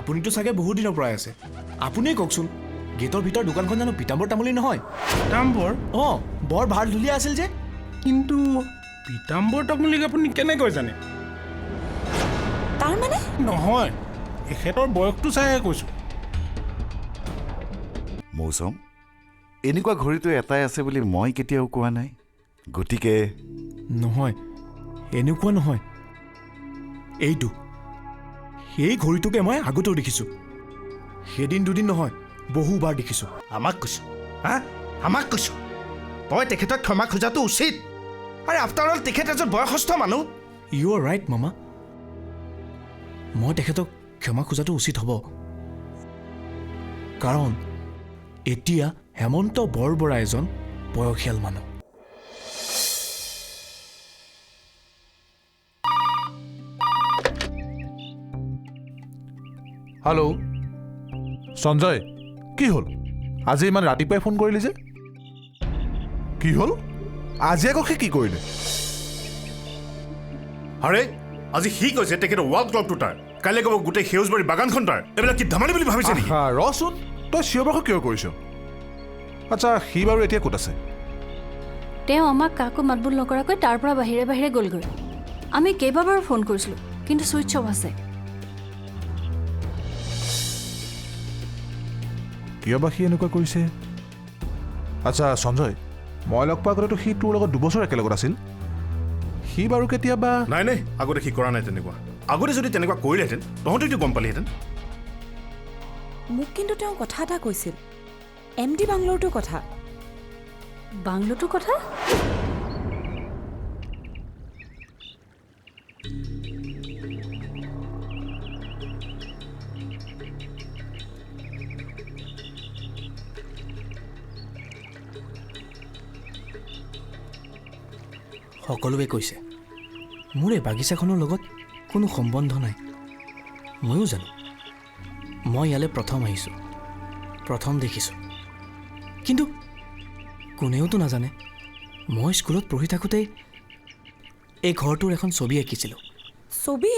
আপুনিতো চাগে বহুত দিনৰ পৰাই আছে আপুনিয়ে কওকচোন গেটৰ ভিতৰ দোকানখন জানো পিতাম্বৰ তামুলী নহয় পিতাম্বৰ অঁ বৰ ভাল ধুলীয়া আছিল যে কিন্তু পিতাম্বৰ তামুলীক আপুনি কেনেকৈ জানে তাৰ মানে নহয় এখেতৰ বয়সটো চাইহে কৈছোঁ মৌচম এনেকুৱা ঘড়ীটো এটাই আছে বুলি মই কেতিয়াও কোৱা নাই গতিকে নহয় এনেকুৱা নহয় এইটো সেই ঘড়ীটোকে মই আগতেও দেখিছোঁ সেইদিন দুদিন নহয় বহুবাৰ দেখিছোঁ আমাক কৈছোঁ হা আমাক কৈছোঁ তই তেখেতক ক্ষমা খোজাটো উচিত আৰে আফটাৰ অল তেখেত এজন বয়সস্থ মানুহ ইউ আৰ ৰাইট মামা মই তেখেতক ক্ষমা খোজাটো উচিত হ'ব কাৰণ এতিয়া হেমন্ত বৰবৰা এজন বয়সীয়াল মানুহ হেল্ল' সঞ্জয় কি হ'ল আজি ইমান ৰাতিপুৱাই ফোন কৰিলি যে কি হ'ল আজি আকৌ সি কি কৰিলে আৰে আজি সি কৈছে তেখেতৰ ৱাল ক্লকটো তাৰ কাইলৈ ক'ব গোটেই সেউজবাৰী বাগানখন তাৰ এইবিলাক কি ধেমালি বুলি ভাবিছে নেকি ৰচোন তই চিঞৰ বাখৰ কিয় কৰিছ আচ্ছা সি বাৰু এতিয়া ক'ত আছে তেওঁ আমাক কাকো মাতবোল নকৰাকৈ তাৰ পৰা বাহিৰে বাহিৰে গ'লগৈ আমি কেইবাবাৰো ফোন কৰিছিলোঁ কিন্তু ছুইচ অফ আছে কিয় বা সি এনেকুৱা কৰিছে আচ্ছা সঞ্জয় মই লগ পোৱা আগতেতো সি তোৰ লগত 2 বছৰ একেলগত আছিল সি বাৰু কেতিয়াবা নাই নাই আগতে সি কৰা নাই তেনেকুৱা আগতে যদি তেনেকুৱা কৰিলেহেঁতেন তহঁতেতো গম পালিহেঁতেন মোক কিন্তু তেওঁ কথা এটা কৈছিল MD বাংলোৰটোৰ কথা বাংলোটোৰ কথা সকলোৱে কৈছে মোৰ এই বাগিচাখনৰ লগত কোনো সম্বন্ধ নাই ময়ো জানো মই ইয়ালৈ প্ৰথম আহিছোঁ প্ৰথম দেখিছোঁ কিন্তু কোনেওতো নাজানে মই স্কুলত পঢ়ি থাকোঁতেই এই ঘৰটোৰ এখন ছবি আঁকিছিলোঁ ছবি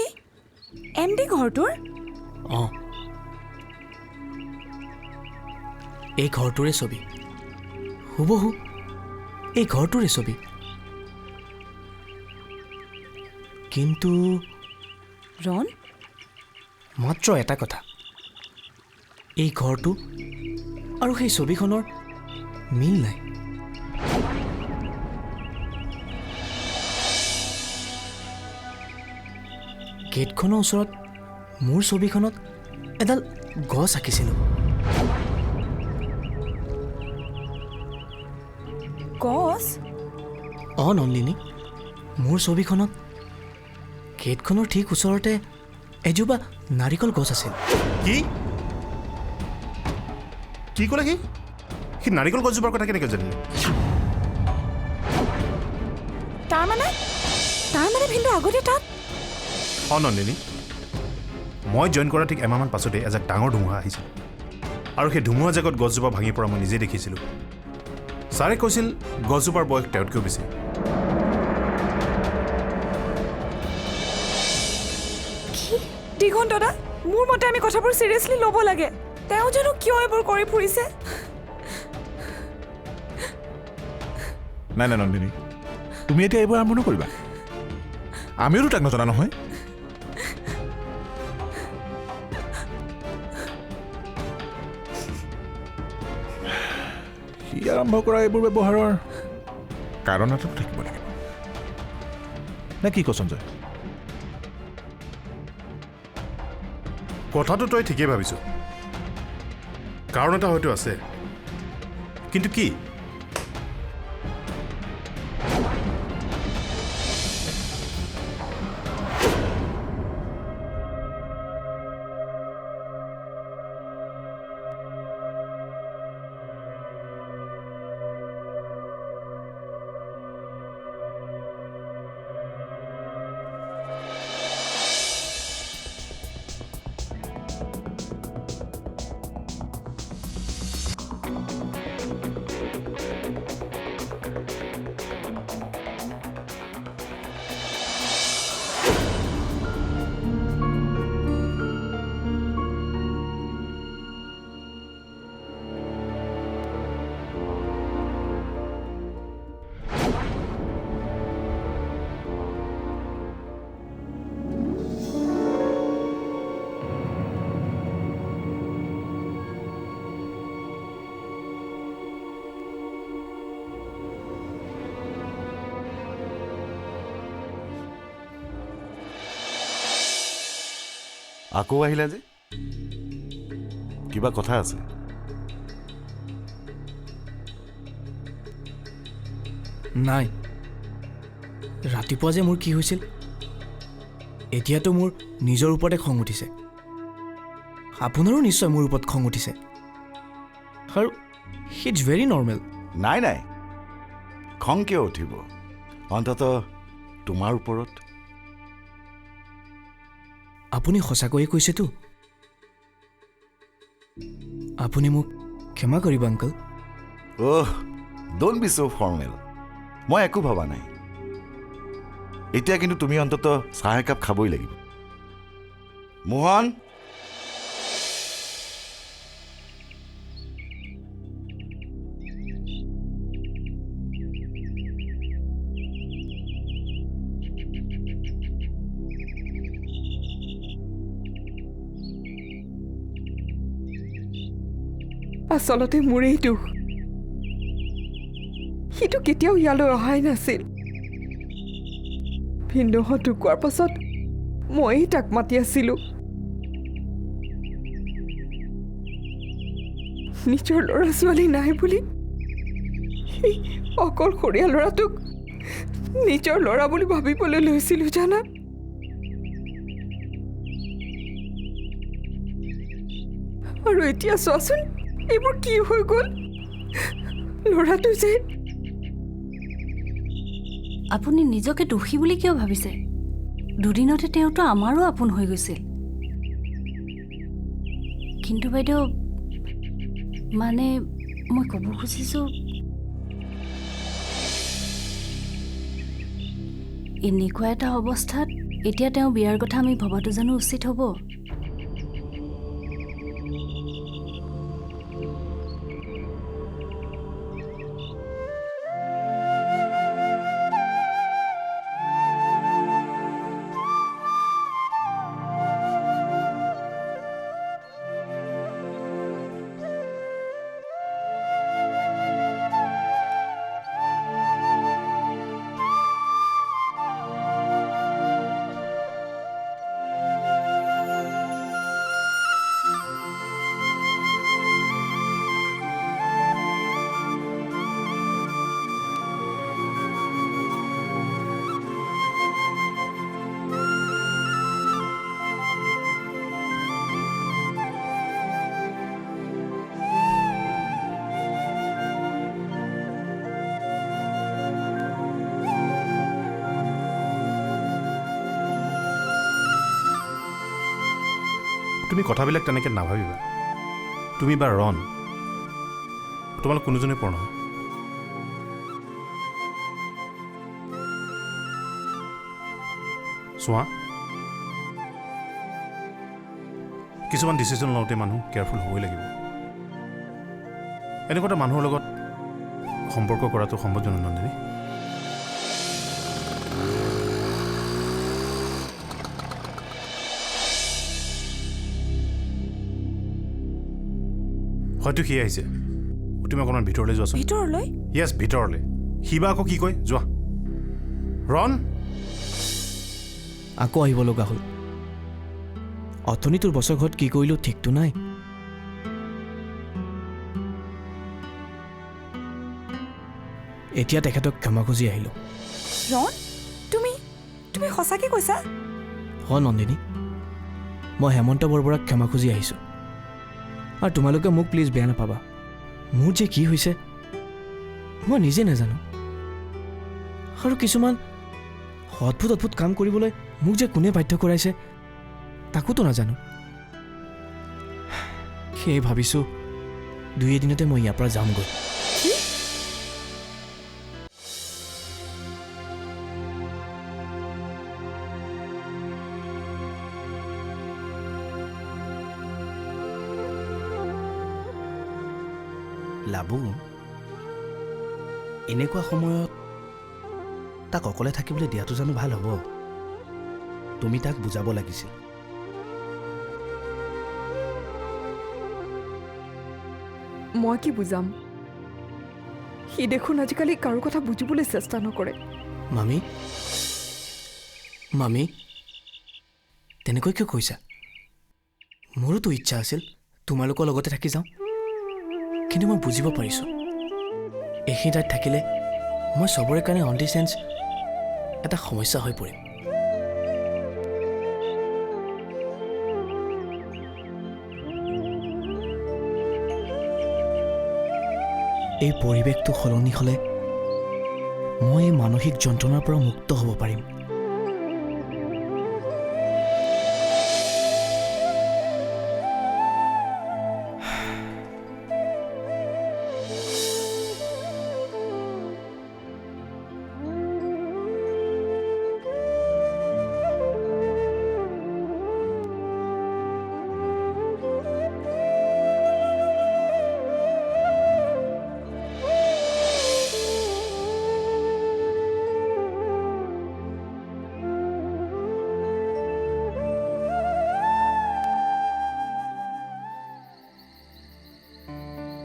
MD ঘৰটোৰ অঁ এই ঘৰটোৰে ছবি হুবহু এই ঘৰটোৰে ছবি কিন্তু ৰন মাত্ৰ এটা কথা এই ঘৰটো আৰু সেই ছবিখনৰ মিল নাই গেটখনৰ ওচৰত মোৰ ছবিখনত এডাল গছ আঁকিছিলোঁ গছ অঁ নন্দিনী মোৰ ছবিখনত গেটখনৰ ঠিক ওচৰতে এজোপা নাৰিকল গছ আছিল কি কি ক'লে সি নাৰিকল গছজোপাৰ কথা কেনেকৈ জানিলে তাৰ মানে ভিনদেউ আগতে তাত অঁ নন্দিনী মই জইন কৰা ঠিক এমাহমান পাছতে এজাক ডাঙৰ ধুমুহা আহিছিল আৰু সেই ধুমুহা জাগত গছজোপা ভাঙি পৰা মই নিজেই দেখিছিলোঁ ছাৰে কৈছিল গছজোপাৰ বয়স তেওঁতকৈও বেছি দিগন্ত দা মোৰ মতে আমি কথাবোৰ চিৰিয়াছলি ল'ব লাগে তেওঁ জানো কিয় এইবোৰ কৰি ফুৰিছে নাই নাই নন্দিনী তুমি এতিয়া এইবোৰ আৰম্ভ নকৰিবা আমিওতো তাক নজনা নহয় সি আৰম্ভ কৰা এইবোৰ ব্যৱহাৰৰ কাৰণ এটাতো থাকিব লাগিব নে কি ক সঞ্জয় কথাটো তই ঠিকেই ভাবিছ কাৰণ এটা হয়তো আছে কিন্তু কি আকৌ আহিলা যে কিবা কথা আছে? নাই, ৰাতিপুৱা যে মোৰ কি হৈছিল এতিয়াতো মোৰ নিজৰ ওপৰতে খং উঠিছে। আপোনাৰো নিশ্চয় মোৰ ওপৰত খং উঠিছে আৰু ইটছ ভেৰি নৰ্মেল। নাই নাই, খং কিয় উঠিব? অন্ততঃ তোমাৰ ওপৰত। আপুনি সঁচাকৈয়ে কৈছেতো? আপুনি মোক ক্ষমা কৰিব uncle. Oh, don't be so' formal. মই একো ভবা নাই। এতিয়া কিন্তু তুমি অন্ততঃ চাহ একাপ খাবই লাগিব। মোহন, আচলতে মোৰেই দুখ। সিটো কেতিয়াও ইয়ালৈ অহাই নাছিল। ভিনদেউহঁত ঢুকোৱাৰ পাছত ময়েই তাক মাতি আছিলোঁ। নিজৰ ল'ৰা ছোৱালী নাই বুলি সেই অকলশৰীয়া ল'ৰাটোক নিজৰ ল'ৰা বুলি ভাবিবলৈ লৈছিলোঁ জানা। আৰু এতিয়া চোৱাচোন এইবোৰ কি হৈ গ'ল। ল'ৰাটো যে আপুনি নিজকে দোষী বুলি কিয় ভাবিছে? দুদিনতে তেওঁতো আমাৰো আপোন হৈ গৈছিল। কিন্তু বাইদেউ, মানে মই ক'ব খুজিছোঁ, এনেকুৱা এটা অৱস্থাত এতিয়া তেওঁ বিয়াৰ কথা আমি ভবাটো জানো উচিত হ'ব? তুমি কথাবিলাক তেনেকৈ নাভাবিবা। তুমি বা ৰণ, তোমালোক কোনোজনে পৰ নহয়। চোৱা, কিছুমান ডিচিশ্যন লওঁতে মানুহ কেয়াৰফুল হ'বই লাগিব। এনেকুৱা এটা মানুহৰ লগত সম্পৰ্ক কৰাটো সম্ভৱজনক নন্দিনী। হয়তো সি আহিছে। তুমি অকণমান ভিতৰলৈ যোৱাচোন। ভিতৰলৈ? য়েছ, ভিতৰলৈ। সি বা আকৌ কি কয়, যোৱা। ৰণ, আকৌ আহিব লগা হ'ল। অথনিটোৰ বছৰ ঘৰত কি কৰিলোঁ ঠিকটো নাই। এতিয়া তেখেতক ক্ষমা খুজি আহিলোঁ। ৰণ, তুমি সঁচাকৈ কৈছা? হয় নন্দিনী, মই হেমন্ত বৰবৰাক ক্ষমা খুজি আহিছোঁ। আৰু তোমালোকে মোক প্লিজ বেয়া নাপাবা। মোৰ যে কি হৈছে মই নিজে নাজানো। আৰু কিছুমান অদ্ভুত অদ্ভুত কাম কৰিবলৈ মোক যে কোনে বাধ্য কৰাইছে তাকোতো নাজানো। সেয়ে ভাবিছোঁ 2 এদিনতে মই ইয়াৰ পৰা যামগৈ। লাবু, এনেকুৱা সময়ত তাক অকলে থাকিবলৈ দিয়াটো জানো ভাল হ'ব? তুমি তাক বুজাব লাগিছিল। মই কি বুজাম? সি দেখোন আজিকালি কাৰো কথা বুজিবলৈ চেষ্টা নকৰে। মামী, তেনেকৈ কিয় কৈছা? মোৰোতো ইচ্ছা আছিল তোমালোকৰ লগতে থাকি যাওঁ, কিন্তু মই বুজিব পাৰিছোঁ এইখিনি ঠাইত থাকিলে মই চবৰে কাৰণে অন দি চেঞ্চ এটা সমস্যা হৈ পৰিম। এই পৰিৱেশটো সলনি হ'লে মই এই মানসিক যন্ত্ৰণাৰ পৰা মুক্ত হ'ব পাৰিম।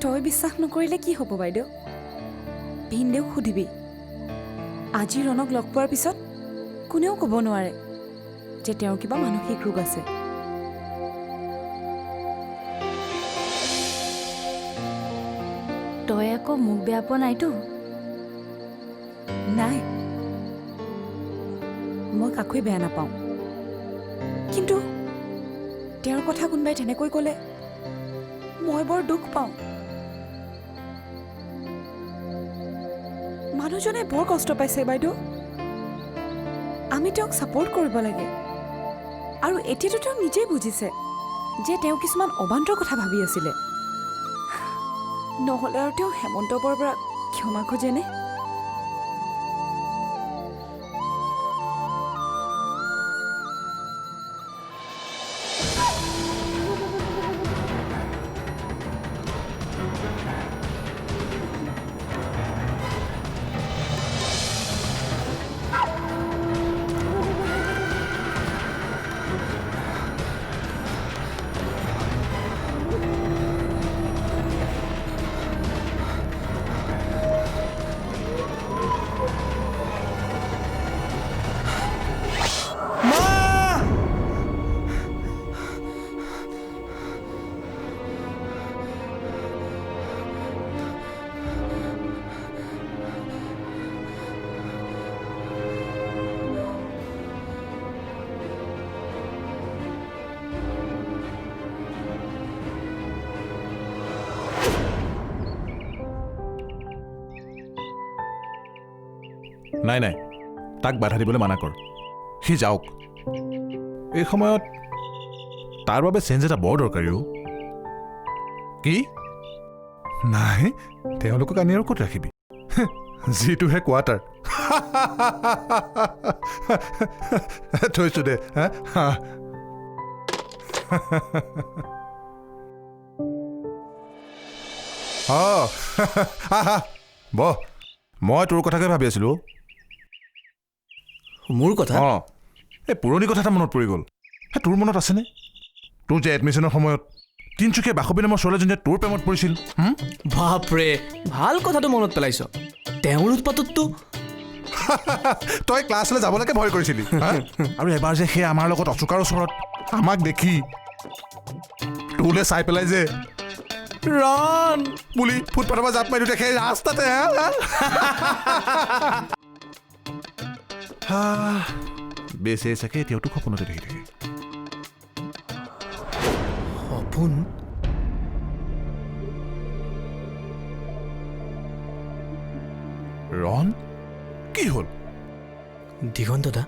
তই বিশ্বাস নকৰিলে কি হ'ব বাইদেউ? ভিনদেউক সুধিবি। আজি ৰণক লগ পোৱাৰ পিছত কোনেও ক'ব নোৱাৰে যে তেওঁৰ কিবা মানসিক ৰোগ আছে। তই আকৌ মোক বেয়া পোৱা নাইতো? নাই, মই কাকোৱে বেয়া নাপাওঁ, কিন্তু তেওঁৰ কথা কোনোবাই তেনেকৈ ক'লে মই বৰ দুখ পাওঁ। মানুহজনে বৰ কষ্ট পাইছে বাইদেউ। আমি তেওঁক ছাপোৰ্ট কৰিব লাগে। আৰু এতিয়াতো তেওঁ নিজেই বুজিছে যে তেওঁ কিছুমান অবান্তৰ কথা ভাবি আছিলে। নহ'লে আৰু তেওঁ হেমন্ত বৰৰ পৰা ক্ষমা খোজেনে? নাই নাই, তাক বাধা দিবলৈ মানা কৰ। সি যাওক। এই সময়ত তাৰ বাবে চেঞ্জ এটা বৰ দৰকাৰী। কি? নাই, তেওঁলোকক আনি আৰু ক'ত ৰাখিবি? যিটোহে কোৱাৰ্টাৰ। থৈছো দে। বহ, মই তোৰ কথাকে ভাবি আছিলো। মোৰ কথা? অঁ, এই পুৰণি কথা এটা মনত পৰি গ'ল। তোৰ মনত আছেনে? তোৰ যে এডমিশ্যনৰ সময়ত তিনিচুকীয়া বাসৱী নামৰ ছোৱালীজনীয়ে তোৰ প্ৰেমত পৰিছিল। বাপৰে, ভাল কথাটো মনত পেলাইছ। তেওঁৰ উৎপাতততো তই ক্লাছলৈ যাবলৈকে ভয় কৰিছিলি। আৰু এবাৰ যে সেই আমাৰ লগত অচুকাৰ ওচৰত আমাক দেখি তোলৈ চাই পেলাই যে ৰন বুলি ফুটপাথৰ পৰা জাপ মাৰি দিওঁতে সেই ৰাস্তাতে বেচে চাগে এতিয়াওতো সপোনতে দেখি থাকে। সপোন? ৰন, কি হ'ল? দিগন্ত দা,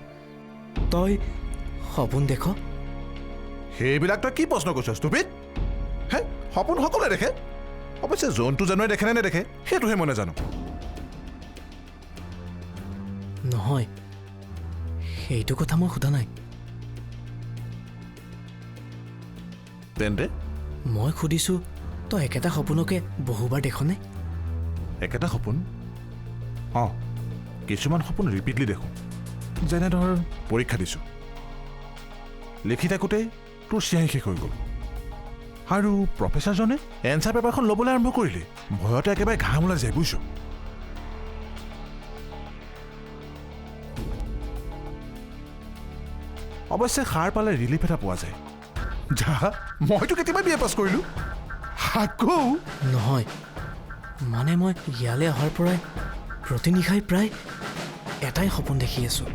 তই সপোন দেখ? সেইবিলাক তই কি প্ৰশ্ন কৰিছ ষ্টুপিড? হে, সপোন সকলোৱে দেখে। অৱশ্যে জন্তু জানোৱে দেখে নে নেদেখে সেইটোহে মই নাজানো। নহয়, সেইটো কথা মই সোধা নাই। তেন্তে মই সুধিছোঁ, তই একেটা সপোনকে বহুবাৰ দেখনে? একেটা সপোন? অঁ, কিছুমান সপোন ৰিপিটলি দেখোঁ। যেনে ধৰ পৰীক্ষা দিছোঁ, লিখি থাকোঁতেই তোৰ চিঞাহী শেষ হৈ গ'ল। আৰু প্ৰফেচাৰজনে এনচাৰ পেপাৰখন ল'বলৈ আৰম্ভ কৰিলে। ভয়তে একেবাৰে ঘাম ওলাই যায়, বুজিছ? অৱশ্যে সাৰ পালে ৰিলিফ এটা পোৱা যায়। যা মইতো কেতিয়াবা বি এ পাছ কৰিলোঁ আকৌ নহয় মানে মই ইয়ালৈ অহাৰ পৰাই প্ৰতি নিশাই প্ৰায় এটাই সপোন দেখি আছোঁ।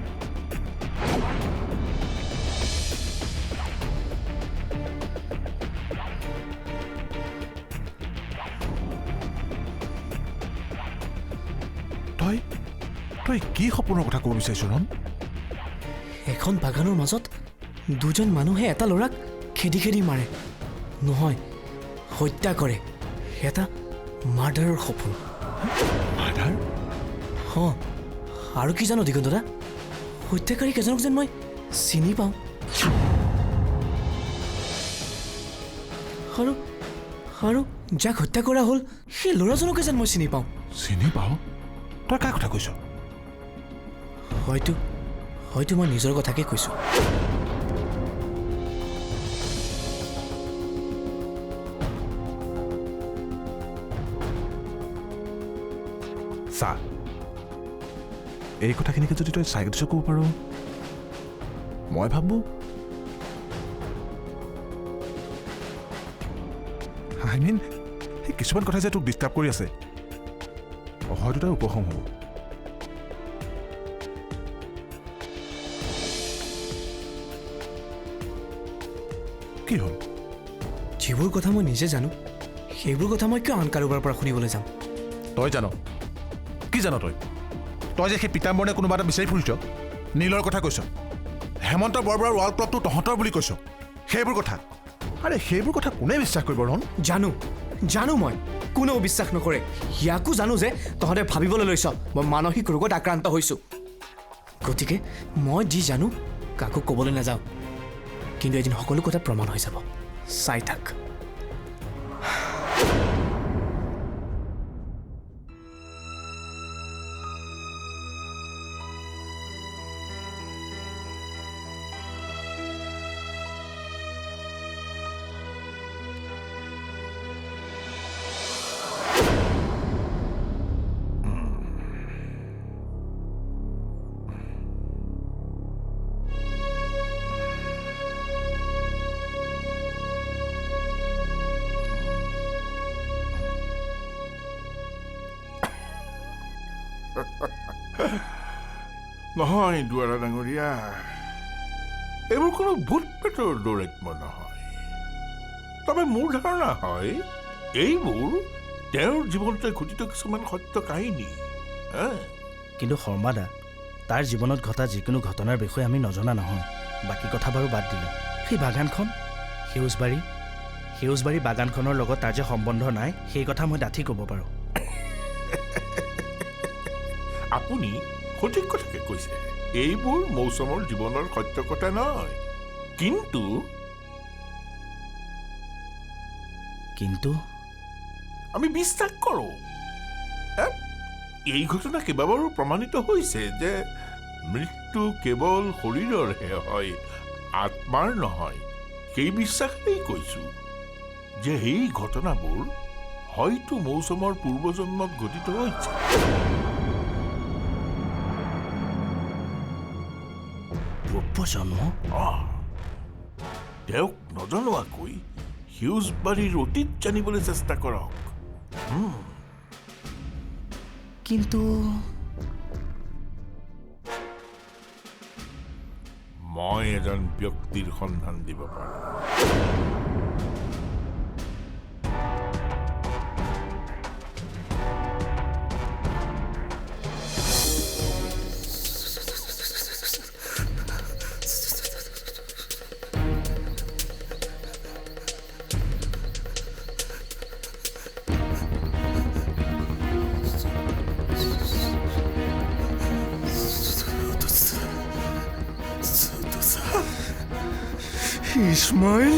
তই তই কি সপোনৰ কথা ক'ব বিচাৰিছ ৰণ? এখন বাগানৰ মাজত দুজন মানুহে এটা ল'ৰাক খেদি খেদি মাৰে, নহয় হত্যা কৰে। এটা মাৰ্ডাৰৰ সপোন। মাৰ্ডাৰ? অঁ, আৰু কি জানো দিগন্ত দা, হত্যাকাৰী কেইজনক যেন মই চিনি পাওঁ। আৰু যাক হত্যা কৰা হ'ল সেই ল'ৰাজনকে যেন মই চিনি পাওঁ। চিনি পাওঁ? তই কাৰ কথা কৈছ? হয়তো মই নিজৰ কথাকে কৈছোঁ। চা, এই কথাখিনিকে যদি তই চাইড ক'ব পাৰ, মই ভাবোঁ সেই কিছুমান কথা যে তোক ডিষ্টাৰ্ব কৰি আছে হয়তো তাৰ উপশম হ'ব। কি হ'ল? যিবোৰ কথা মই নিজে জানো সেইবোৰ কথা মই কিয় আন কাৰোবাৰ পৰা শুনিবলৈ যাম? তই জান? কি জান তই? তই যে সেই পিতাম্বৰনে কোনোবা এটা বিচাৰি ফুৰিছ, নীলৰ কথা কৈছ, হেমন্ত বৰবৰাৰ ৱাল ক্লবটো তহঁতৰ বুলি কৈছ, সেইবোৰ কথা। আৰে সেইবোৰ কথা কোনে বিশ্বাস কৰিব ৰণ? জানো মই কোনেও বিশ্বাস নকৰে। ইয়াকো জানো যে তহঁতে ভাবিবলৈ লৈছ মই মানসিক ৰোগত আক্ৰান্ত হৈছোঁ। গতিকে মই যি জানো কাকো ক'বলৈ নাযাওঁ, কিন্তু এদিন সকলো কথা প্ৰমাণ হৈ যাব। চাই থাক। নহয় দুৱাৰা ডাঙৰীয়া, এইবোৰ কোনো ভূত পেটৰ দৌৰাত্ম নহয়। তবে মোৰ ধাৰণা হয় এইবোৰ তেওঁৰ জীৱনতে ঘটিত কিছুমান সত্য কাহিনী। কিন্তু শৰ্মাদা, তাৰ জীৱনত ঘটা যিকোনো ঘটনাৰ বিষয়ে আমি নজনা নহয়। বাকী কথা বাৰু বাদ দিলোঁ, সেই বাগানখন সেউজবাৰী বাগানখনৰ লগত তাৰ যে সম্বন্ধ নাই সেই কথা মই ডাঠি ক'ব পাৰোঁ। আপুনি সঠিক কথাকে কৈছে, এইবোৰ মৌচমৰ জীৱনৰ সত্য কথা নহয়। কিন্তু আমি বিশ্বাস কৰোঁ এই ঘটনা কেইবাবাৰো প্ৰমাণিত হৈছে যে মৃত্যু কেৱল শৰীৰৰহে হয়, আত্মাৰ নহয়। সেই বিশ্বাসেই কৈছোঁ যে এই ঘটনাবোৰ হয়তো মৌচমৰ পূৰ্বজন্মত ঘটিত হৈছে। পূৰ্বজন্ম? তেওঁক নজনোৱাকৈ সেউজবাৰীৰ অতীত জানিবলৈ চেষ্টা কৰক। কিন্তু মই এজন ব্যক্তিৰ সন্ধান দিব পাৰোঁ। ইছমাইল